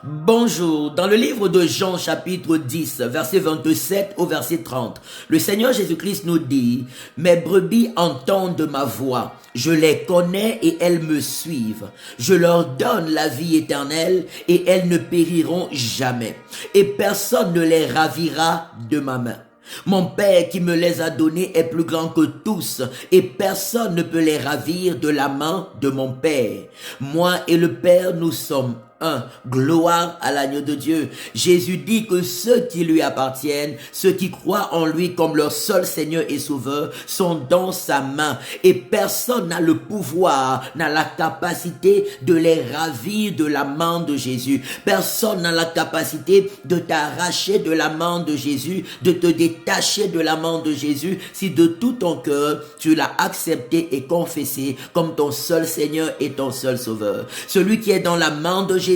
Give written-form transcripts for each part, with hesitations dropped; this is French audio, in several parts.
Bonjour, dans le livre de Jean chapitre 10, verset 27 au verset 30, le Seigneur Jésus-Christ nous dit « Mes brebis entendent ma voix, je les connais et elles me suivent. Je leur donne la vie éternelle et elles ne périront jamais. Et personne ne les ravira de ma main. Mon Père qui me les a donnés est plus grand que tous, et personne ne peut les ravir de la main de mon Père. Moi et le Père, nous sommes un. Gloire à l'agneau de Dieu. Jésus dit que ceux qui lui appartiennent, ceux qui croient en lui comme leur seul Seigneur et Sauveur, sont dans sa main. Et personne n'a le pouvoir, n'a la capacité de les ravir de la main de Jésus. Personne n'a la capacité de t'arracher de la main de Jésus, de te détacher de la main de Jésus, si de tout ton cœur, tu l'as accepté et confessé comme ton seul Seigneur et ton seul Sauveur. Celui qui est dans la main de Jésus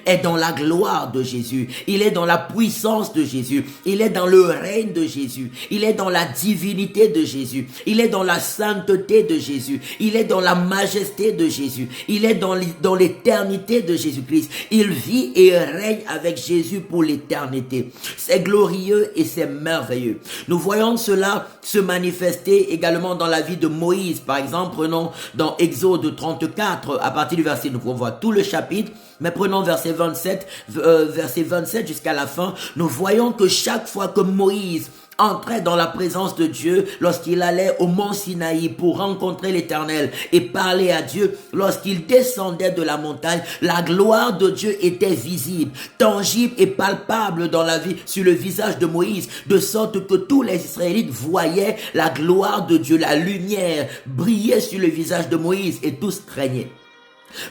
est dans la gloire de Jésus. Il est dans la puissance de Jésus. Il est dans le règne de Jésus. Il est dans la divinité de Jésus. Il est dans la sainteté de Jésus. Il est dans la majesté de Jésus. Il est dans l'éternité de Jésus-Christ. Il vit et règne avec Jésus pour l'éternité. C'est glorieux et c'est merveilleux. Nous voyons cela se manifester également dans la vie de Moïse. Par exemple, prenons dans Exode 34, à partir du verset, nous pouvons voir tout le chapitre, mais prenons verset 27 jusqu'à la fin, nous voyons que chaque fois que Moïse entrait dans la présence de Dieu, lorsqu'il allait au mont Sinaï pour rencontrer l'Éternel et parler à Dieu, lorsqu'il descendait de la montagne, la gloire de Dieu était visible, tangible et palpable dans la vie, sur le visage de Moïse, de sorte que tous les Israélites voyaient la gloire de Dieu, la lumière brillait sur le visage de Moïse et tous craignaient.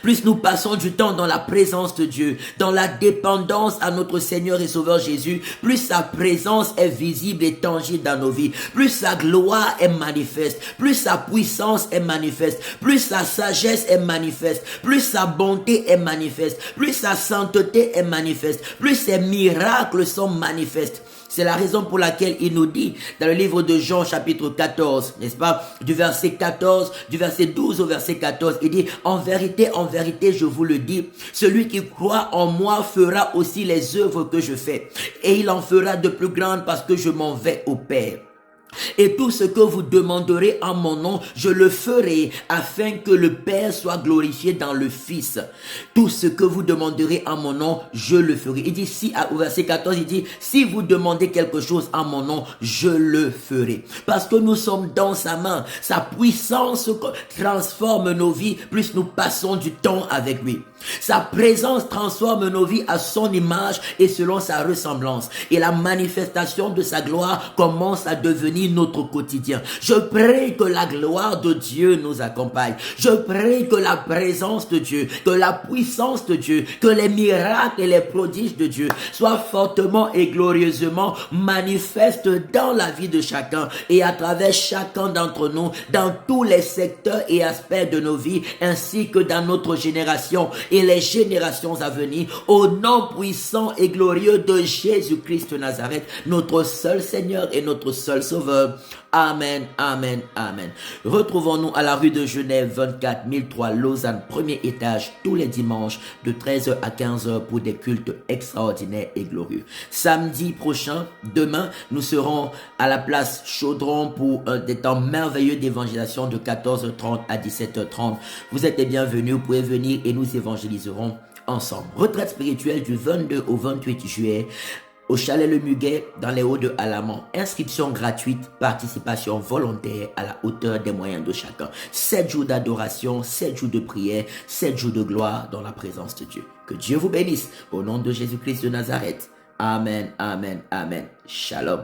Plus nous passons du temps dans la présence de Dieu, dans la dépendance à notre Seigneur et Sauveur Jésus, plus sa présence est visible et tangible dans nos vies, plus sa gloire est manifeste, plus sa puissance est manifeste, plus sa sagesse est manifeste, plus sa bonté est manifeste, plus sa sainteté est manifeste, plus ses miracles sont manifestes. C'est la raison pour laquelle il nous dit dans le livre de Jean chapitre 14, n'est-ce pas, du verset 12 au verset 14, il dit en vérité, je vous le dis, celui qui croit en moi fera aussi les œuvres que je fais, et il en fera de plus grandes parce que je m'en vais au Père. Et tout ce que vous demanderez en mon nom, je le ferai afin que le Père soit glorifié dans le Fils. Tout ce que vous demanderez en mon nom, je le ferai. Il dit, au verset 14, il dit, si vous demandez quelque chose en mon nom, je le ferai. Parce que nous sommes dans sa main. Sa puissance transforme nos vies, plus nous passons du temps avec lui. Sa présence transforme nos vies à son image et selon sa ressemblance. Et la manifestation de sa gloire commence à devenir notre quotidien. Je prie que la gloire de Dieu nous accompagne. Je prie que la présence de Dieu, que la puissance de Dieu, que les miracles et les prodiges de Dieu soient fortement et glorieusement manifestes dans la vie de chacun et à travers chacun d'entre nous, dans tous les secteurs et aspects de nos vies, ainsi que dans notre génération et les générations à venir, au nom puissant et glorieux de Jésus-Christ de Nazareth, notre seul Seigneur et notre seul Sauveur. Amen, amen, amen. Retrouvons-nous à la rue de Genève 24 1003 Lausanne, premier étage, tous les dimanches de 13h à 15h pour des cultes extraordinaires et glorieux. Samedi prochain, demain, nous serons à la place Chaudron pour des temps merveilleux d'évangélisation de 14h30 à 17h30. Vous êtes les bienvenus, vous pouvez venir et nous évangéliserons ensemble. Retraite spirituelle du 22 au 28 juillet. Au Chalet Le Muguet, dans les Hauts de Alamand. Inscription gratuite, participation volontaire à la hauteur des moyens de chacun. 7 jours d'adoration, 7 jours de prière, 7 jours de gloire dans la présence de Dieu. Que Dieu vous bénisse au nom de Jésus-Christ de Nazareth. Amen, amen, amen. Shalom.